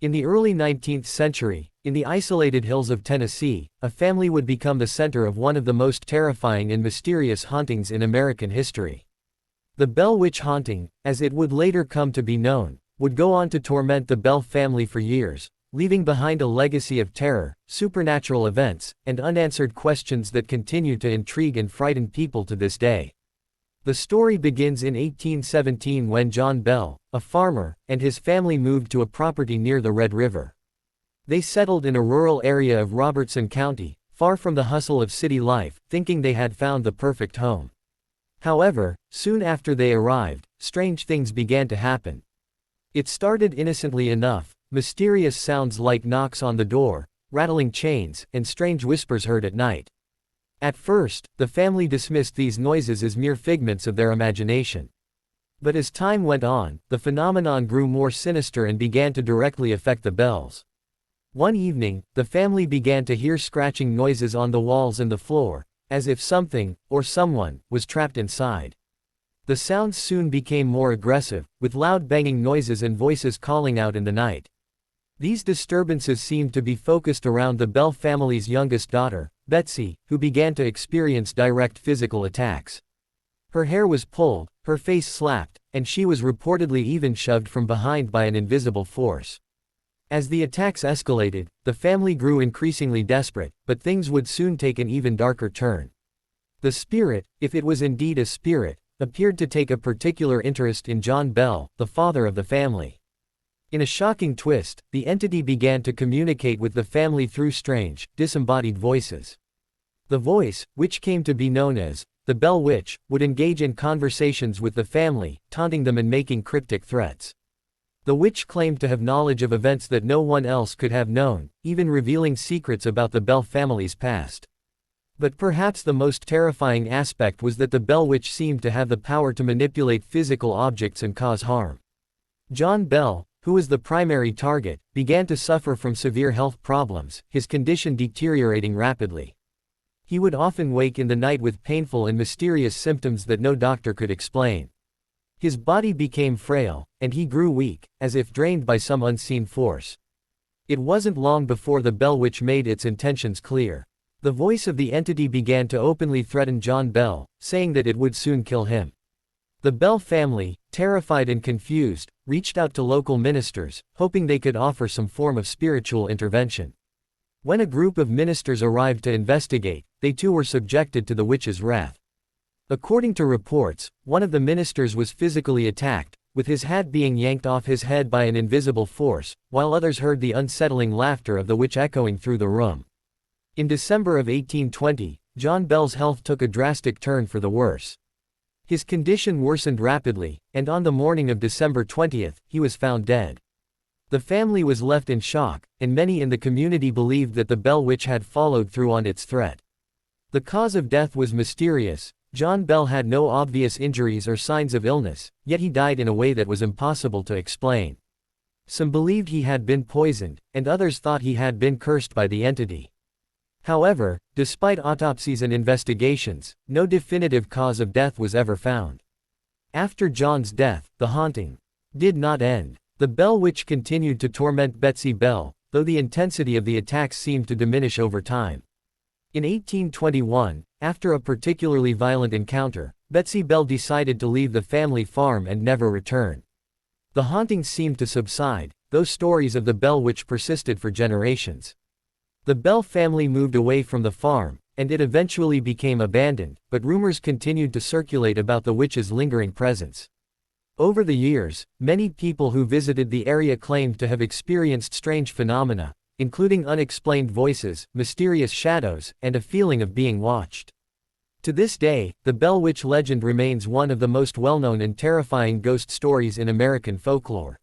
In the early 19th century, in the isolated hills of Tennessee, a family would become the center of one of the most terrifying and mysterious hauntings in American history. The Bell Witch haunting, as it would later come to be known, would go on to torment the Bell family for years, leaving behind a legacy of terror, supernatural events, and unanswered questions that continue to intrigue and frighten people to this day. The story begins in 1817 when John Bell, a farmer, and his family moved to a property near the Red River. They settled in a rural area of Robertson County, far from the hustle of city life, thinking they had found the perfect home. However, soon after they arrived, strange things began to happen. It started innocently enough, mysterious sounds like knocks on the door, rattling chains, and strange whispers heard at night. At first, the family dismissed these noises as mere figments of their imagination. But as time went on, the phenomenon grew more sinister and began to directly affect the Bells. One evening, the family began to hear scratching noises on the walls and the floor, as if something, or someone, was trapped inside. The sounds soon became more aggressive, with loud banging noises and voices calling out in the night. These disturbances seemed to be focused around the Bell family's youngest daughter, Betsy, who began to experience direct physical attacks. Her hair was pulled, her face slapped, and she was reportedly even shoved from behind by an invisible force. As the attacks escalated, the family grew increasingly desperate, but things would soon take an even darker turn. The spirit, if it was indeed a spirit, appeared to take a particular interest in John Bell, the father of the family. In a shocking twist, the entity began to communicate with the family through strange, disembodied voices. The voice, which came to be known as the Bell Witch, would engage in conversations with the family, taunting them and making cryptic threats. The witch claimed to have knowledge of events that no one else could have known, even revealing secrets about the Bell family's past. But perhaps the most terrifying aspect was that the Bell Witch seemed to have the power to manipulate physical objects and cause harm. John Bell, who was the primary target, began to suffer from severe health problems, his condition deteriorating rapidly. He would often wake in the night with painful and mysterious symptoms that no doctor could explain. His body became frail, and he grew weak, as if drained by some unseen force. It wasn't long before the Bell Witch made its intentions clear. The voice of the entity began to openly threaten John Bell, saying that it would soon kill him. The Bell family, terrified and confused, reached out to local ministers, hoping they could offer some form of spiritual intervention. When a group of ministers arrived to investigate, they too were subjected to the witch's wrath. According to reports, one of the ministers was physically attacked, with his hat being yanked off his head by an invisible force, while others heard the unsettling laughter of the witch echoing through the room. In December of 1820, John Bell's health took a drastic turn for the worse. His condition worsened rapidly, and on the morning of December 20, he was found dead. The family was left in shock, and many in the community believed that the Bell Witch had followed through on its threat. The cause of death was mysterious. John Bell had no obvious injuries or signs of illness, yet he died in a way that was impossible to explain. Some believed he had been poisoned, and others thought he had been cursed by the entity. However, despite autopsies and investigations, no definitive cause of death was ever found. After John's death, the haunting did not end. The Bell Witch continued to torment Betsy Bell, though the intensity of the attacks seemed to diminish over time. In 1821, after a particularly violent encounter, Betsy Bell decided to leave the family farm and never return. The hauntings seemed to subside, though stories of the Bell Witch persisted for generations. The Bell family moved away from the farm, and it eventually became abandoned, but rumors continued to circulate about the witch's lingering presence. Over the years, many people who visited the area claimed to have experienced strange phenomena, including unexplained voices, mysterious shadows, and a feeling of being watched. To this day, the Bell Witch legend remains one of the most well-known and terrifying ghost stories in American folklore.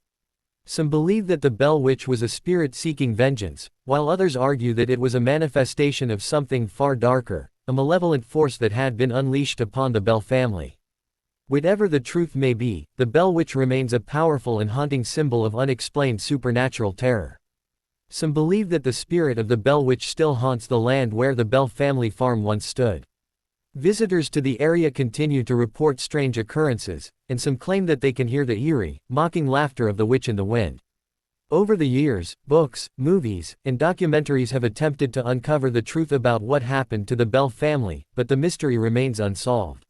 Some believe that the Bell Witch was a spirit seeking vengeance, while others argue that it was a manifestation of something far darker, a malevolent force that had been unleashed upon the Bell family. Whatever the truth may be, the Bell Witch remains a powerful and haunting symbol of unexplained supernatural terror. Some believe that the spirit of the Bell Witch still haunts the land where the Bell family farm once stood. Visitors to the area continue to report strange occurrences, and some claim that they can hear the eerie, mocking laughter of the witch in the wind. Over the years, books, movies, and documentaries have attempted to uncover the truth about what happened to the Bell family, but the mystery remains unsolved.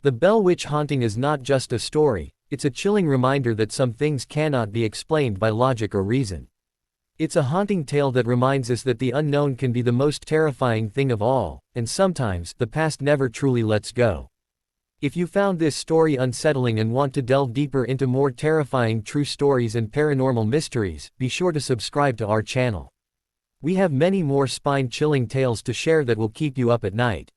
The Bell Witch haunting is not just a story, it's a chilling reminder that some things cannot be explained by logic or reason. It's a haunting tale that reminds us that the unknown can be the most terrifying thing of all, and sometimes, the past never truly lets go. If you found this story unsettling and want to delve deeper into more terrifying true stories and paranormal mysteries, be sure to subscribe to our channel. We have many more spine-chilling tales to share that will keep you up at night.